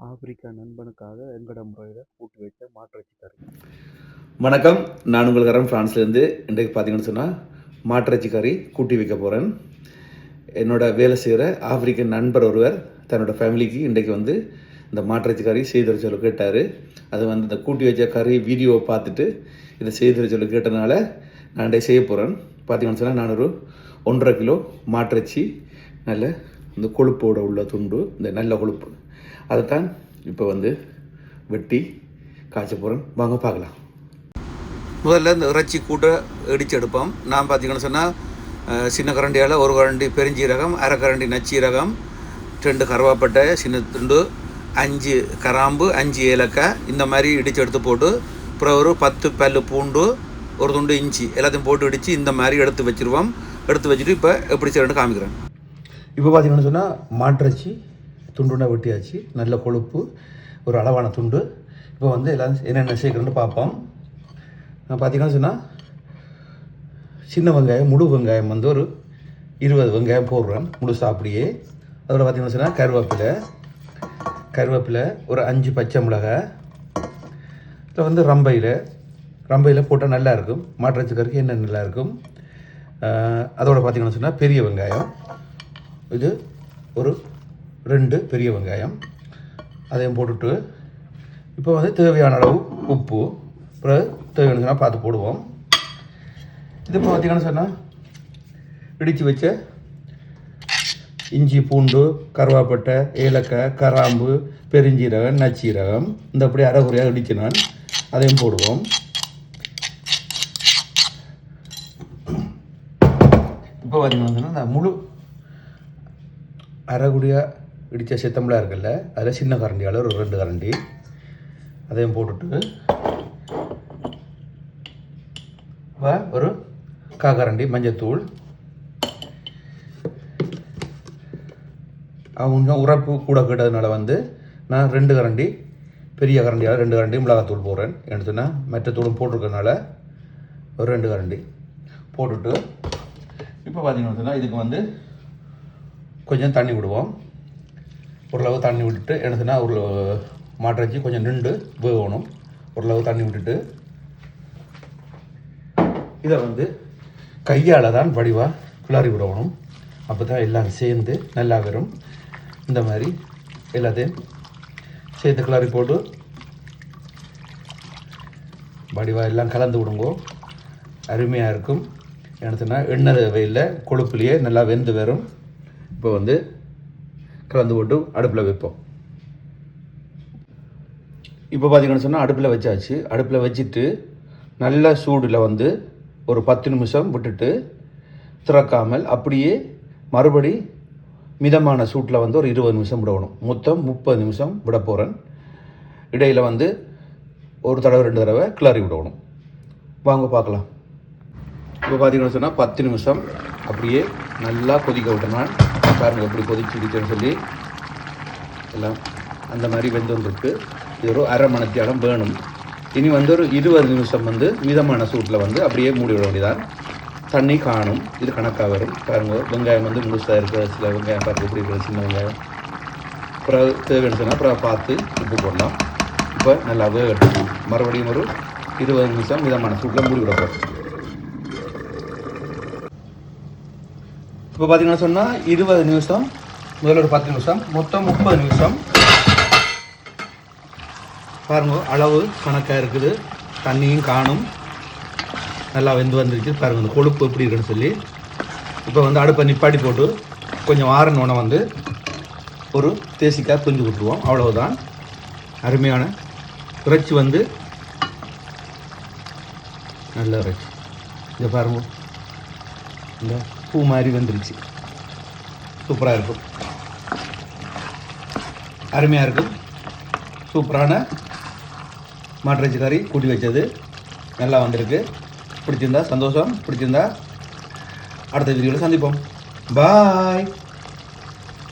Africa நண்பனுக்காக எங்கட முறையில் கூட்டு வச்ச மாட்டிறைச்சி கறி. வணக்கம், நான் உங்கள் கரம் ஃப்ரான்ஸ்லேருந்து. இன்றைக்கு பார்த்தீங்கன்னு சொன்னால் மாட்டிறைச்சி கறி கூட்டி வைக்க போகிறேன். என்னோட வேலை செய்கிற ஆப்பிரிக்கன் நண்பர் ஒருவர் தன்னோட ஃபேமிலிக்கு இன்றைக்கு இந்த மாட்டிறைச்சி கறி செய்து சொல்ல கேட்டார். அது இந்த கூட்டி வச்ச கறி வீடியோவை பார்த்துட்டு இதை செய்து சொல்ல கேட்டதுனால நான் இன்றைக்கு செய்ய போகிறேன். பார்த்தீங்கன்னு சொன்னால் நான் ஒரு 1.5 கிலோ மாட்டிறைச்சி, நல்ல இந்த கொழுப்போட உள்ள துண்டு, இந்த நல்ல கொழுப்பு, அதைத்தான் இப்போ வெட்டி காய்ச்ச போகிறேன். வாங்க பார்க்கலாம். முதல்ல இந்த இறைச்சி கூட்டை இடித்து எடுப்போம். நான் பார்த்தீங்கன்னு சொன்னால் சின்ன கரண்டியால் 1 கரண்டி பெருஞ்சீரகம், 1/2 கரண்டி நச்சீரகம், 2 கருவாப்பட்டை, சின்ன துண்டு, 5 கிராம்பு, 5 ஏலக்காய், இந்த மாதிரி இடித்து எடுத்து போட்டு, அப்புறம் ஒரு 10 பல்லு பூண்டு, ஒரு துண்டு இஞ்சி எல்லாத்தையும் போட்டு இடித்து இந்த மாதிரி எடுத்து வச்சுருவோம். எடுத்து வச்சுட்டு இப்போ எப்படி செய்யணும்னு காமிக்கிறேன். இப்போ பார்த்தீங்கன்னு சொன்னால் மாட்டிறைச்சி துண்டுனா வெட்டியாச்சு. நல்ல கொழுப்பு, ஒரு அளவான துண்டு. இப்போ எல்லாம் என்னென்ன சேர்க்குறேன்னு பார்ப்போம். நான் பார்த்தீங்கன்னா சொன்னால் சின்ன வெங்காயம், முழு வெங்காயம் ஒரு 20 வெங்காயம் போடுறேன் முழுசாக அப்படியே. அதோட பார்த்தீங்கன்னா சொன்னால் கருவேப்பிலை ஒரு 5 பச்சை மிளகாய். இதில் ரம்பையில் போட்டால் நல்லாயிருக்கும். மாட்டிறைச்சி கறிக்கு என்ன நல்லாயிருக்கும். அதோட பார்த்தீங்கன்னா சொன்னால் பெரிய வெங்காயம், இது ஒரு 2 பெரிய வெங்காயம், அதையும் போட்டுட்டு இப்போ தேவையான அளவு உப்பு, அப்புறம் தேவையான சொன்னால் பார்த்து போடுவோம். இது இப்போ பார்த்தீங்கன்னு சொன்னால் இடித்து வச்ச இஞ்சி, பூண்டு, கருவாப்பட்டை, ஏலக்காய், கிராம்பு, பெருஞ்சீரகம், நச்சீரகம், இந்த அப்படியே அரைகுறையாக இடித்து நான் அதையும் போடுவோம். இப்போ பார்த்தீங்கன்னா இந்த முழு அரைகுடியாக இடித்த சித்தம்பளாக இருக்குல்ல, அதில் சின்ன கரண்டியால் ஒரு 2 கரண்டி அதையும் போட்டுட்டு ஒரு 1/4 கரண்டி மஞ்சத்தூள், கொஞ்சம் உரப்பு கூட கேட்டதுனால நான் 2 கரண்டி பெரிய கரண்டியால் 2 கரண்டி மிளகாத்தூள் போடுறேன். எடுத்துன்னா மற்ற தூளும் போட்டிருக்கனால ஒரு 2 கரண்டி போட்டுட்டு இப்போ பார்த்தீங்கன்னா இதுக்கு கொஞ்சம் தண்ணி விடுவோம். ஓரளவு தண்ணி விட்டுட்டு என்னதுன்னா ஒரு மாட்டிறைச்சி கொஞ்சம் நின்று வேகணும். ஓரளவு தண்ணி விட்டுட்டு இதை கையால் தான் வடிவாக கிளறி விடணும். அப்போ தான் எல்லாம் சேர்ந்து நல்லா வரும். இந்த மாதிரி எல்லாத்தையும் சேர்த்து கிளறி போட்டு வடிவாக எல்லாம் கலந்து விடுங்கோ. அருமையாக இருக்கும். என்னதுன்னா எண்ணெய் வெயிலில் கொழுப்புலேயே நல்லா வெந்து வரும். இப்போ கலந்து போட்டு அடுப்பில் வைப்போம். இப்போ பார்த்தீங்கன்னு சொன்னால் அடுப்பில் வச்சாச்சு. அடுப்பில் வச்சுட்டு நல்ல சூடில் ஒரு 10 நிமிஷம் விட்டுட்டு திறக்காமல் அப்படியே மறுபடி மிதமான சூட்டில் ஒரு 20 நிமிஷம் விடணும். மொத்தம் 30 நிமிஷம் விட போகிறேன். இடையில் ஒரு தடவை 2 தடவை கிளறி விடணும். வாங்க பார்க்கலாம். இப்போ பார்த்தீங்கன்னு சொன்னால் 10 நிமிஷம் அப்படியே நல்லா கொதிக்க விட்டேன். பாருங்கள் எப்படி கொதிச்சுக்கிட்டேன்னு சொல்லி எல்லாம் அந்த மாதிரி வெந்து வந்துருக்கு. இது ஒரு 1/2 மணித்தியாலம் வேணும். இனி ஒரு 20 நிமிஷம் மிதமான சூட்டில் அப்படியே மூடி விட வேண்டியதான். தண்ணி காணும், இது கணக்காக வரும். பாருங்கள் வெங்காயம் முழுசாக இருக்கிற சில வெங்காயம் பார்த்து எப்படி இருக்கிற சின்ன வெங்காயம். அப்புறம் தேவைன்னு சொன்னால் அப்புறம் பார்த்து உப்பு போடலாம். இப்போ நல்லா வேகட்டும். மறுபடியும் ஒரு 20 நிமிஷம் மிதமான சூட்டில் மூடி விட போகிறோம். இப்போ பார்த்தீங்கன்னா சொன்னால் 20 நிமிஷம், முதல்ல ஒரு 10 நிமிஷம், மொத்தம் 30 நிமிஷம். பாருங்க அளவு கணக்காக இருக்குது. தண்ணியும் காணும், நல்லா வெந்து வந்துருச்சு. பாருங்கள் இந்த கொழுப்பு எப்படி இருக்குன்னு சொல்லி. இப்போ அடுப்பை நிப்பாட்டி போட்டு கொஞ்சம் ஆறனோடனே ஒரு தேசிக்காய் துஞ்சி விட்டுருவோம். அவ்வளவுதான். அருமையான இறைச்சி நல்ல இறைச்சி. இதை பாருங்க, இந்த பூ மாதிரி வந்துருச்சு. சூப்பராக இருக்கும், அருமையாக இருக்கும். சூப்பரான மாட்டிறைச்சி கறி கூட்டி வச்சது நல்லா வந்திருக்கு. பிடிச்சிருந்தா சந்தோஷம். பிடிச்சிருந்தா அடுத்த வீடியோவில் சந்திப்போம். பாய்.